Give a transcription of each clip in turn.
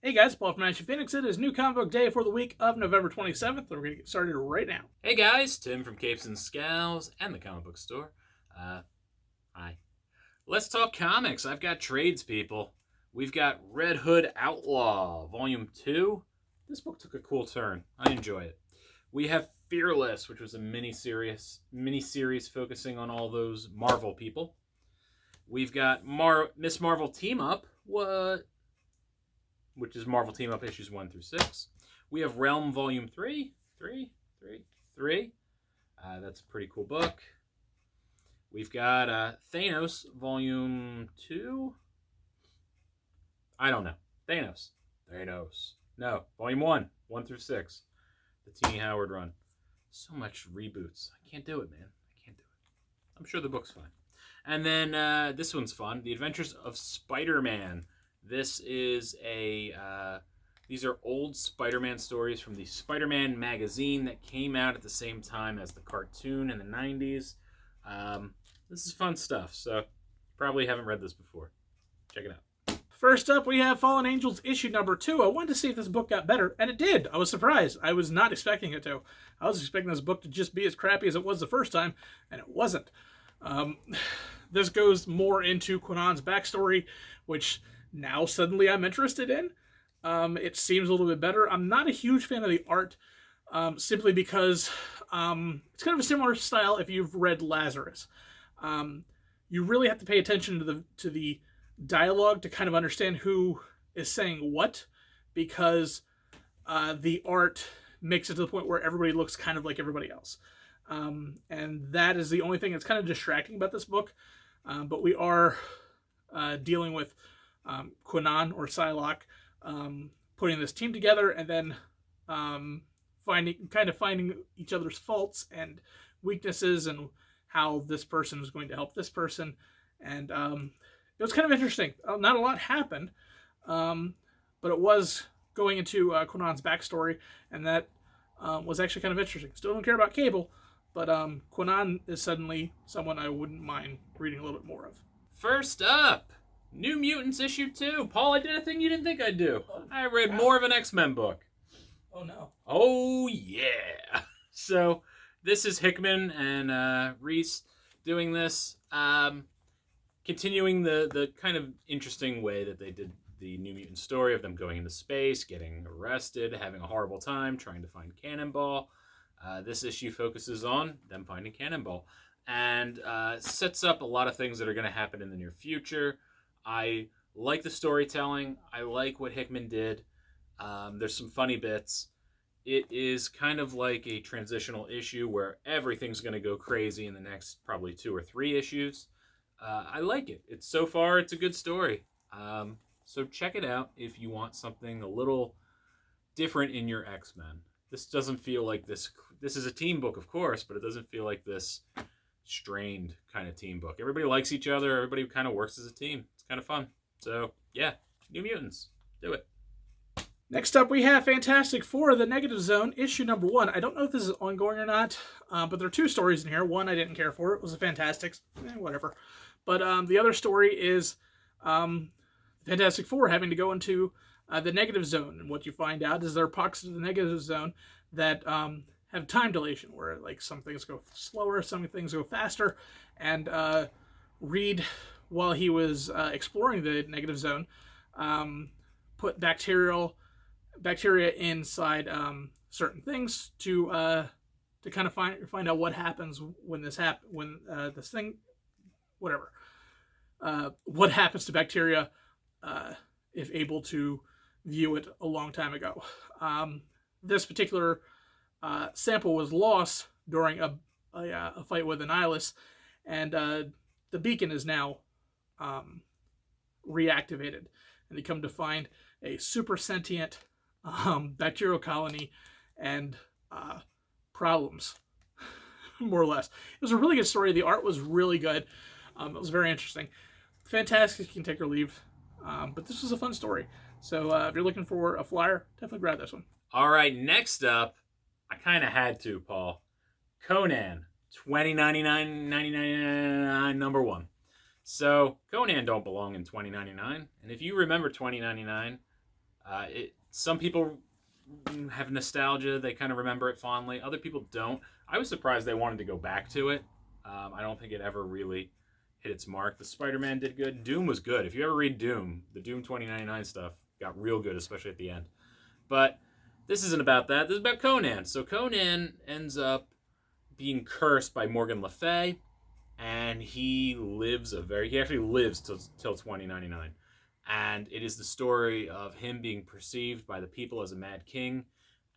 Hey guys, Paul from Ashen Phoenix. It is new comic book day for the week of November 27th. We're going to get started right now. Hey guys, Tim from Capes and Scowls and the comic book store. Hi. Let's talk comics. I've got trades, people. We've got Red Hood Outlaw, Volume 2. This book took a cool turn. I enjoy it. We have Fearless, which was a mini-series focusing on all those Marvel people. We've got Miss Marvel Team Up. What? Which is Marvel Team Up issues 1 through 6. We have Realm Volume 3. That's a pretty cool book. We've got Thanos Volume 2. I don't know. Thanos. No, Volume 1. 1 through 6. The Teeny Howard run. So much reboots. I can't do it, man. I can't do it. I'm sure the book's fine. And then this one's fun. The Adventures of Spider-Man. This is these are old Spider-Man stories from the Spider-Man magazine that came out at the same time as the cartoon in the 90s. This is fun stuff, so probably haven't read this before. Check it out. First up, we have Fallen Angels issue number 2. I wanted to see if this book got better, and it did. I was surprised. I was not expecting it to. I was expecting this book to just be as crappy as it was the first time, and it wasn't. This goes more into Conan's backstory, which now suddenly I'm interested in. It seems a little bit better. I'm not a huge fan of the art, simply because it's kind of a similar style if you've read Lazarus. You really have to pay attention to the dialogue to kind of understand who is saying what, because the art makes it to the point where everybody looks kind of like everybody else. And that is the only thing that's kind of distracting about this book. But we are dealing with Conan or Psylocke putting this team together, and then finding each other's faults and weaknesses, and how this person is going to help this person. And it was kind of interesting. Not a lot happened, but it was going into Conan's backstory, and that was actually kind of interesting. Still don't care about Cable, but Conan is suddenly someone I wouldn't mind reading a little bit more of. First up, New Mutants issue 2. Paul, I did a thing you didn't think I'd do. I read more of an X-Men book. Oh no. Oh yeah. So this is Hickman and Reese doing this, continuing the kind of interesting way that they did the New Mutant story of them going into space, getting arrested, having a horrible time, trying to find Cannonball. This issue focuses on them finding Cannonball, and sets up a lot of things that are going to happen in the near future. I like the storytelling. I like what Hickman did. There's some funny bits. It is kind of like a transitional issue where everything's going to go crazy in the next probably 2 or 3 issues. I like it. So far, it's a good story. So check it out if you want something a little different in your X-Men. This doesn't feel like this. This is a team book, of course, but it doesn't feel like this strained kind of team book. Everybody likes each other. Everybody kind of works as a team. It's kind of fun. So, yeah, New Mutants. Do it. Next up, we have Fantastic Four, The Negative Zone, issue number 1. I don't know if this is ongoing or not, but there are 2 stories in here. One I didn't care for. It was a Fantastics. Whatever. But the other story is Fantastic Four having to go into the Negative Zone. And what you find out is there are pockets of the Negative Zone that have time dilation, where like some things go slower, some things go faster. And Reed, while he was exploring the Negative Zone, put bacteria inside certain things to kind of find out what happens when this what happens to bacteria if able to view it a long time ago. This particular sample was lost during a fight with an Nihilus, and the beacon is now reactivated, and they come to find a super sentient bacterial colony and problems, more or less. It was a really good story. The art was really good. It was very interesting. Fantastic, you can take or leave. But this was a fun story. So if you're looking for a flyer, definitely grab this one. All right, next up, I kind of had to, Paul. Conan, $20.99 number 1. So Conan don't belong in $20.99. And if you remember $20.99, Some people have nostalgia; they kind of remember it fondly. Other people don't. I was surprised they wanted to go back to it. I don't think it ever really hit its mark. The Spider-Man did good. Doom was good. If you ever read Doom, the Doom 2099 stuff got real good, especially at the end. But this isn't about that. This is about Conan. So Conan ends up being cursed by Morgan Le Fay, and he actually lives till 2099. And it is the story of him being perceived by the people as a mad king,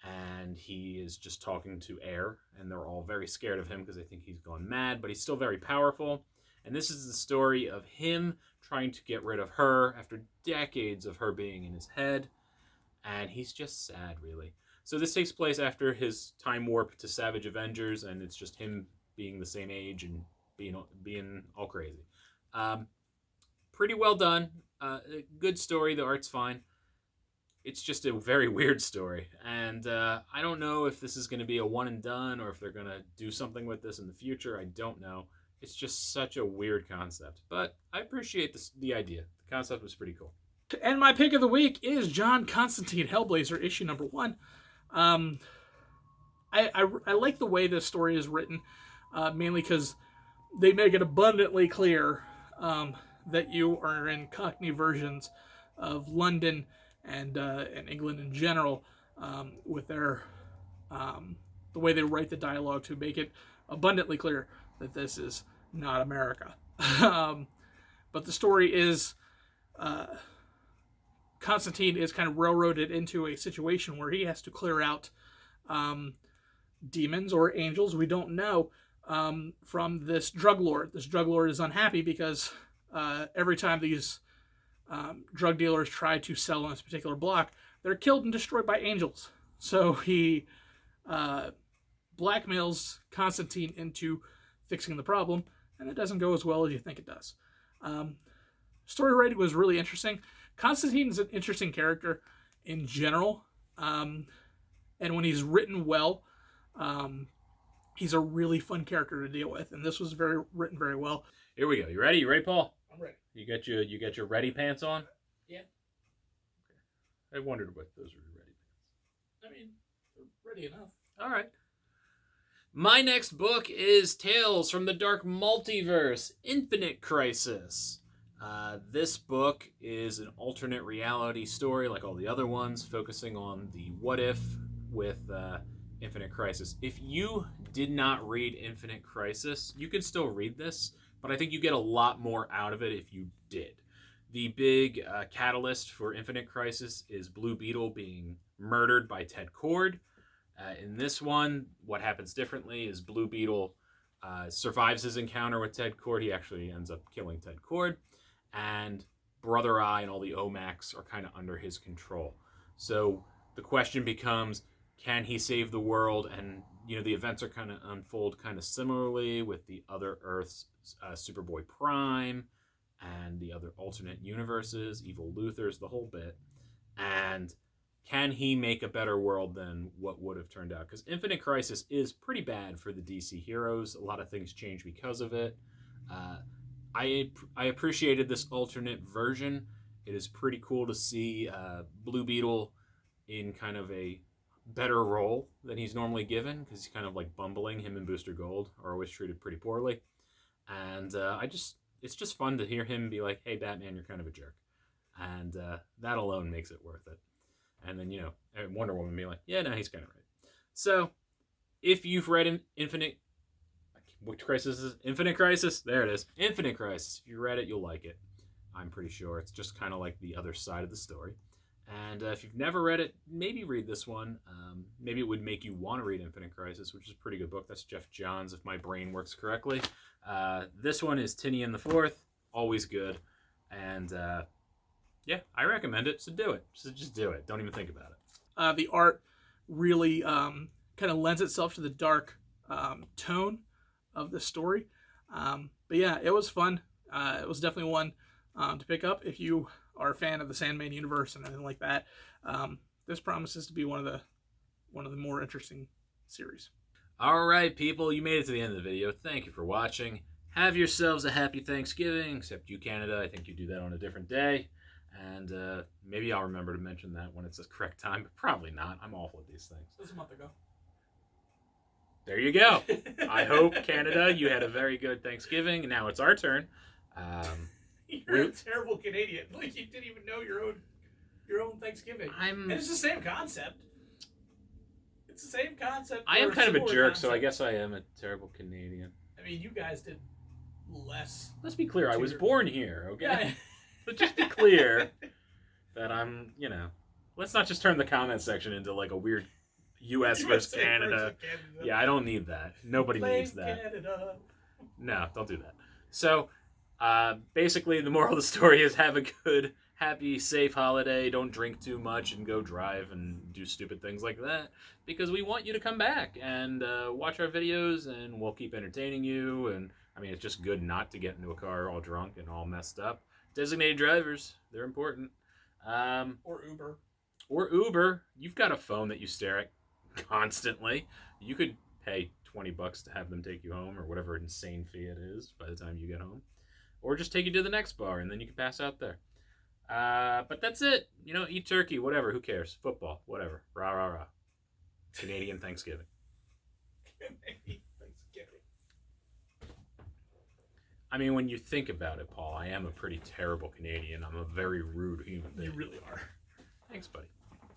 and he is just talking to air, and they're all very scared of him because they think he's gone mad, but he's still very powerful. And this is the story of him trying to get rid of her after decades of her being in his head, and he's just sad, really. So this takes place after his time warp to Savage Avengers, and it's just him being the same age and being all crazy. Pretty well done. Good story. The art's fine. It's just a very weird story, and I don't know if this is going to be a one and done or if they're going to do something with this in the future. I don't know. It's just such a weird concept, but I appreciate the idea. The concept was pretty cool. And my pick of the week is John Constantine, Hellblazer, issue number 1. I like the way this story is written, mainly because they make it abundantly clear that you are in Cockney versions of London and England in general, with their the way they write the dialogue to make it abundantly clear that this is not America. But the story is Constantine is kind of railroaded into a situation where he has to clear out demons or angels, we don't know, from this drug lord. This drug lord is unhappy because every time these drug dealers try to sell on this particular block, they're killed and destroyed by angels. So he blackmails Constantine into fixing the problem, and it doesn't go as well as you think it does. Story writing was really interesting. Constantine's an interesting character in general, and when he's written well, he's a really fun character to deal with, and this was written very well. Here we go. You ready? You ready, Paul? I'm ready. You got your ready pants on? Yeah. Okay. I wondered what those were, ready pants. I mean, they're ready enough. All right. My next book is Tales from the Dark Multiverse, Infinite Crisis. This book is an alternate reality story like all the other ones, focusing on the what if with Infinite Crisis. If you did not read Infinite Crisis, you can still read this, but I think you get a lot more out of it if you did. The big catalyst for Infinite Crisis is Blue Beetle being murdered by Ted Kord. In this one, what happens differently is Blue Beetle survives his encounter with Ted Kord. He actually ends up killing Ted Kord. And Brother Eye and all the OMACs are kind of under his control. So the question becomes, can he save the world? And, you know, the events are kind of unfold kind of similarly with the other Earths, Superboy Prime, and the other alternate universes, Evil Luthers, the whole bit. And can he make a better world than what would have turned out? Because Infinite Crisis is pretty bad for the DC heroes. A lot of things change because of it. I appreciated this alternate version. It is pretty cool to see Blue Beetle in kind of a better role than he's normally given, because he's kind of like bumbling. Him and Booster Gold are always treated pretty poorly. And it's just fun to hear him be like, hey, Batman, you're kind of a jerk. And that alone makes it worth it. And then, you know, Wonder Woman be like, yeah, no, he's kind of right. So if you've read Infinite Crisis? There it is. Infinite Crisis. If you read it, you'll like it. I'm pretty sure. It's just kind of like the other side of the story. And if you've never read it, maybe read this one. Maybe it would make you want to read Infinite Crisis, which is a pretty good book. That's Jeff Johns, if my brain works correctly. This one is Tinian the Fourth. Always good. And yeah, I recommend it. So do it. Just do it. Don't even think about it. The art really kind of lends itself to the dark tone of the story. But yeah, it was fun. It was definitely one to pick up if you are a fan of the Sandman universe and anything like that. This promises to be one of the more interesting series. All right, people, you made it to the end of the video. Thank you for watching. Have yourselves a happy Thanksgiving, except you, Canada. I think you do that on a different day. And maybe I'll remember to mention that when it's the correct time, but probably not. I'm awful at these things. It was a month ago. There you go. I hope, Canada, you had a very good Thanksgiving. Now it's our turn. You're a terrible Canadian. Like, you didn't even know your own Thanksgiving. And it's the same concept. It's the same concept. I am kind of a jerk, so I guess I am a terrible Canadian. I mean, you guys did less. Let's be clear. I was born here, okay? Yeah. Let's just be clear that I'm, let's not just turn the comment section into like a weird U.S. versus Canada. Yeah, I don't need that. Nobody needs that. Canada. No, don't do that. So, basically, the moral of the story is have a good, happy, safe holiday. Don't drink too much and go drive and do stupid things like that, because we want you to come back and watch our videos, and we'll keep entertaining you. And I mean, it's just good not to get into a car all drunk and all messed up. Designated drivers, they're important. Or Uber. Or Uber. You've got a phone that you stare at constantly. You could pay $20 to have them take you home, or whatever insane fee it is by the time you get home. Or just take you to the next bar, and then you can pass out there. But that's it. Eat turkey, whatever. Who cares? Football, whatever. Rah, rah, rah. Canadian Thanksgiving. Canadian Thanksgiving. I mean, when you think about it, Paul, I am a pretty terrible Canadian. I'm a very rude human being. You really are. Thanks, buddy.